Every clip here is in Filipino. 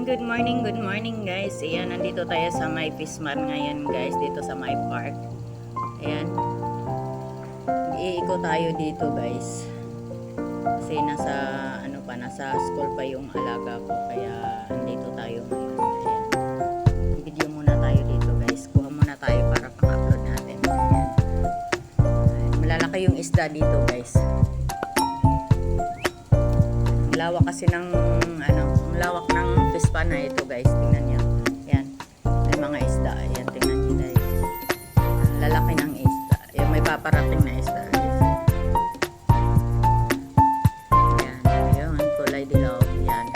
Good morning guys. Ayan, nandito tayo sa may Pismar ngayon guys, dito sa my park. Ayan. Iikot tayo dito guys. Kasi nasa school pa yung alaga ko, kaya andito tayo ngayon. Ayan. Video muna tayo dito guys. Kuha muna tayo para pang-upload natin. Ayan. Malalaki yung isda dito guys. Lawak kasi ng lawak ng pispa na ito guys, tingnan niyo. Yan. May mga isda. Ayan, tingnan niyo guys. Lalaki ng isda. Ayan, may paparating na isda. Ayan, ayun, kulay dilaw. Ayan.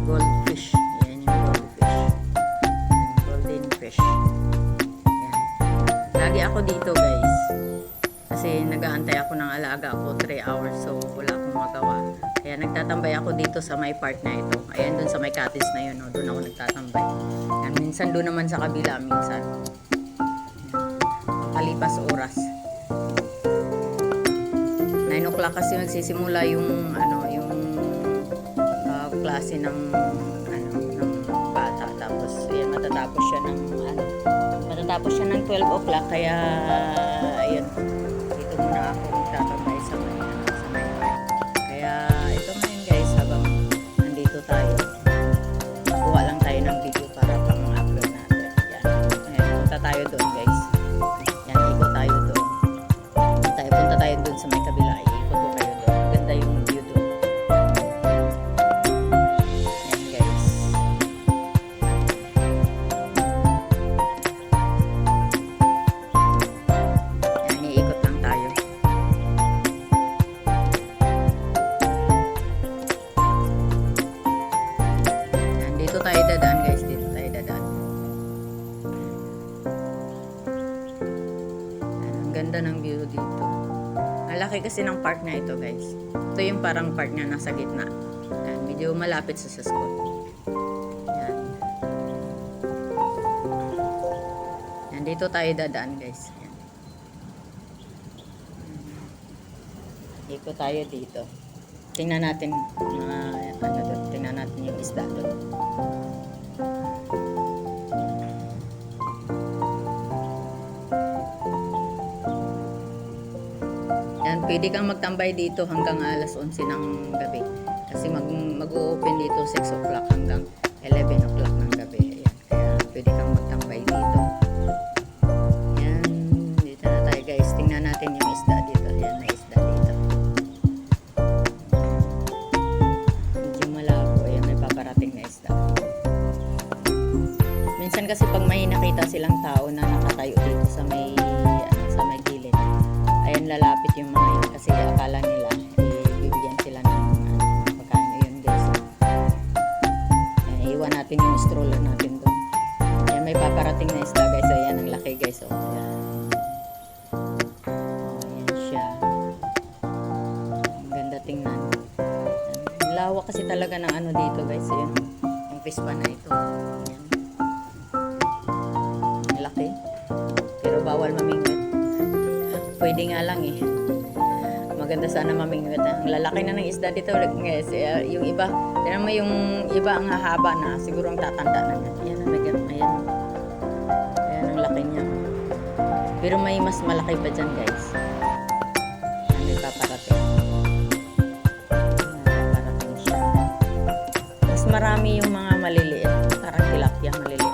Goldfish. Ayan yung goldfish. Golden fish. Ayan. Lagi ako dito guys. Kasi nag-aantay ako ng alaga ko 3 hours, so wala akong magawa. Kaya nagtatambay ako dito sa may park na ito. Ayan, dun sa may cottage na yun, no? Doon ako nagtatambay. Ayan, minsan doon naman sa kabila, minsan. Kalipas oras. 9 o'clock kasi magsisimula yung klase ng bata. Tapos ayan, matatapos siya ng 12 o'clock. Kaya ayun, dito muna ako magtatambay sa may park. Kaya ito ngayon guys, habang nandito tayo, kuha lang tayo ng video para pang-upload natin. Yan. Ayan, punta tayo doon guys. Yan, ikot tayo doon. Punta tayo doon sa may kabila. Ikot ko kayo doon. Maganda yung view doon. Yan guys. Yan, iikot lang tayo. Dito tayo dadaan guys, dito tayo dadaan. Ang ganda ng view dito. Ang laki kasi ng park na ito guys. Ito yung parang park na nasa gitna. Ayan, medyo malapit sa school. Ayan. Ayan, dito tayo dadaan guys. Ayan. Ikot tayo dito. Tingnan natin doon. Tingnan natin yung isda doon. Yan, pwede kang magtambay dito hanggang alas 11 ng gabi. Kasi mag-o-open dito 6 o'clock hanggang 11 o'clock ng gabi. Ayan, kaya pwede kang magtambay dito. Yan, dito na tayo guys. Tingnan natin yung isda dito. Yan, may isda dito. Minsan kasi pag may nakita silang tao na nakatayo dito sa may gilid, ayan, lalapit yung mga yun kasi akala nila bibigyan sila ng pagkain. Ayun guys, ayan, iwan natin yung stroller natin doon. Ayan, may paparating na isda guys. Ayan, ang laki guys. Ayan. Ayan siya, ang ganda tingnan. Ayan, lawak kasi talaga ng dito guys. Ayan, yung pispa na ito. Ayan, laki, pero bawal mamingwit. Pwede nga lang maganda sana mamingwit. Ang lalaki na ng isda dito guys. Yung iba, tignan mo, yung iba ang hahaba na, siguro ang tatanda na yan. Ayan, ang laki niya. Pero may mas malaki pa dyan guys. Ayan, may paparating. Paparating siya. Mas marami yung mga maliliit, parang tilapia maliliit.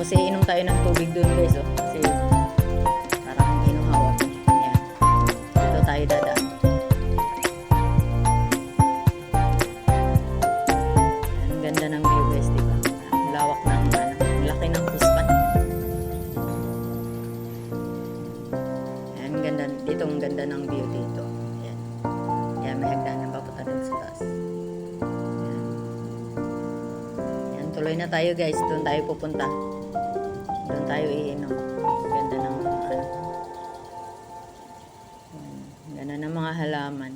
Kasi inom tayo ng tubig doon guys, kasi parang inuhaw ako. Ayan, dito tayo dadaan. Ang ganda ng view guys, diba? Ang lawak ng ang laki ng pispan. Ayan, ganda dito, ang ganda ng view dito. Ayan, ayan, may hagdanan papunta dun sa taas. Ayan, tuloy na tayo guys, doon tayo pupunta. Doon tayo iinom. Ganda ng ganda ng mga halaman.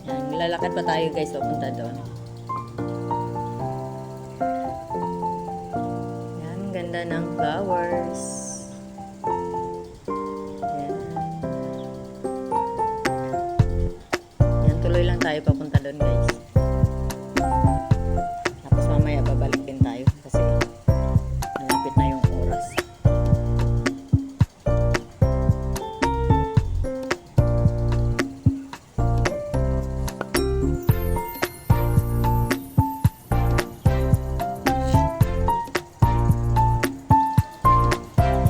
Yan, lalakad pa tayo guys papunta doon. ganda ng flowers. Yan. Yan, tuloy lang tayo papunta doon guys. Tapos mamaya babalik din tayo kasi malapit na yung oras.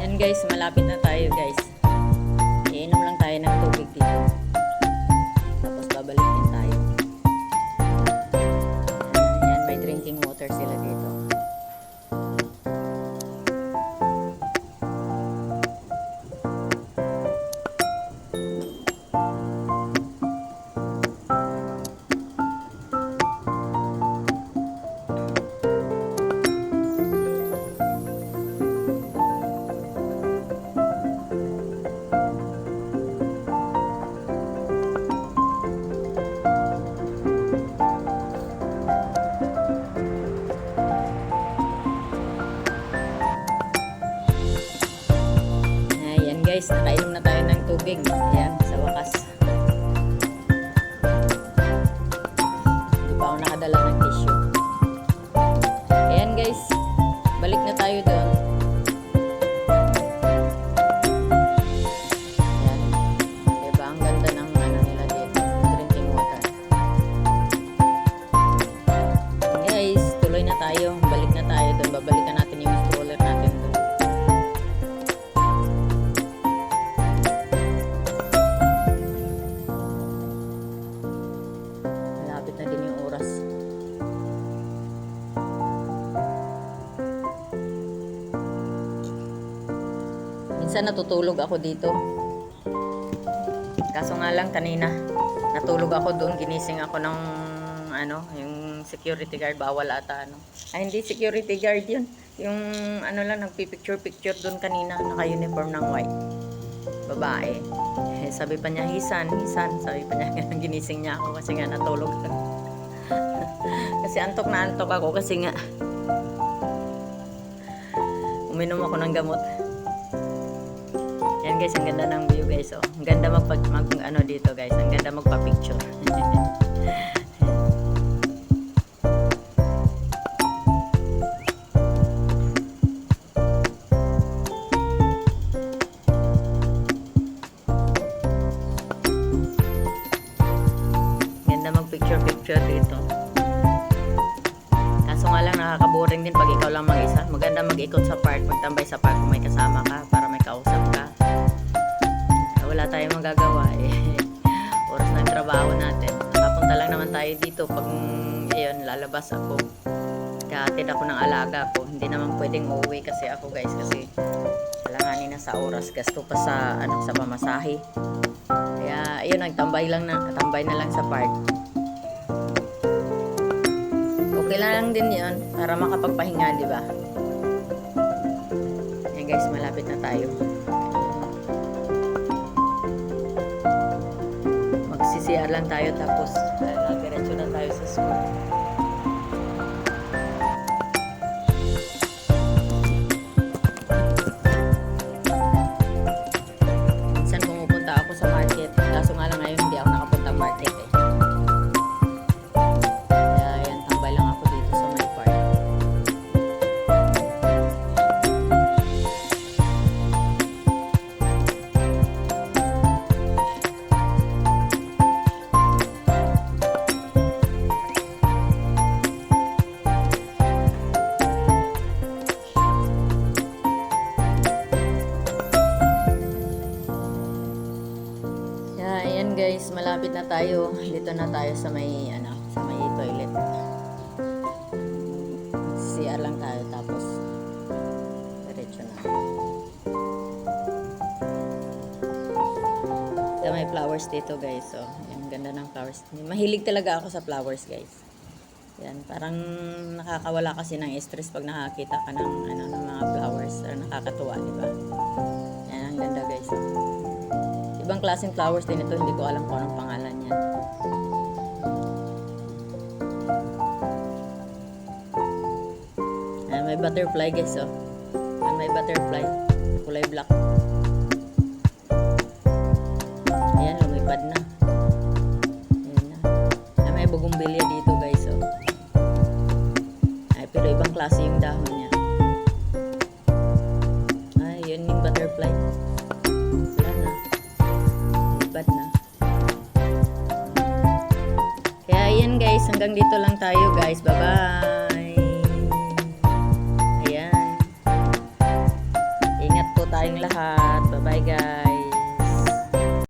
Yan guys, malapit na tayo guys. Iinom lang tayo ng tubig dito. Tapos babalik din tayo. Yan, may drinking water sila dito. Ayan guys, nakainom na tayo ng tubig. Ayan, sa wakas. Hindi pa ako nakadala ng tissue. Ayan guys, balik na tayo doon. Ayan. Diba, ang ganda ng ano nila dito, drinking water. Guys, tuloy na tayo. Balik na tayo doon. Babalikan natin yung stroller natin doon. Malapit na din yung oras. Minsan natutulog ako dito. Kaso nga lang kanina natulog ako doon, ginising ako ng ano, yung security guard, bawal ata ano. Ay hindi security guard yun. Yung ano lang, nagpipicture doon kanina, naka-uniform ng white. Babae. Eh, sabi pa niya, Hisan. Sabi pa niya, ginising niya ako kasi nga natulog. Kasi antok na antok ako kasi nga uminom ako ng gamot. Yan guys, ang ganda ng view guys. Oh. Ang ganda ano dito guys. Ang ganda magpa-picture. Picture dito. Kaso nga lang nakaka-boring din pag ikaw lang mag-isa. Maganda mag-ikot sa park, magtambay sa park kung may kasama ka para may kausap ka. Wala tayong magagawa eh. Oras na yung trabaho natin. Papunta lang naman tayo dito pag ayun, lalabas ako. Kahatid ako ng alaga ko. Hindi naman pwedeng uuwi kasi ako guys kasi alanganin na sa oras. Gasto pa sa ano, sa pamasahe. Kaya ayun, tambay na lang sa park. Okay lang din yan para makapagpahinga, di ba? Yan guys, malapit na tayo. Mag-CCR lang tayo tapos diretso na tayo sa school. Minsan pumupunta ako sa market. Kaso nga lang ngayon hindi ako nakapunta market eh. Ayan guys, malapit na tayo. Dito na tayo sa may ano, sa may toilet. CR lang tayo tapos diretso na. Sa may flowers dito guys. So, ang ganda ng flowers. Mahilig talaga ako sa flowers guys. Yan, parang nakakawala kasi ng stress pag nakakita ka ng ano, ng mga flowers. Nakakatuwa, di ba? Yan, ang ganda guys. Ibang klaseng flowers din ito, hindi ko alam kung anong pangalan niyan. May butterfly guys, oh. butterfly. Kulay black. Ayan, lumipad na. Ayan na. Ay, may bugumbilya dito guys. Oh. Ay, pero ibang klase yung dahon niya. Ay, yun yung butterfly. Wala na. Lumipad na. Kaya ayan guys, hanggang dito lang tayo guys. Bye-bye. Ayan. Ingat po tayong lahat.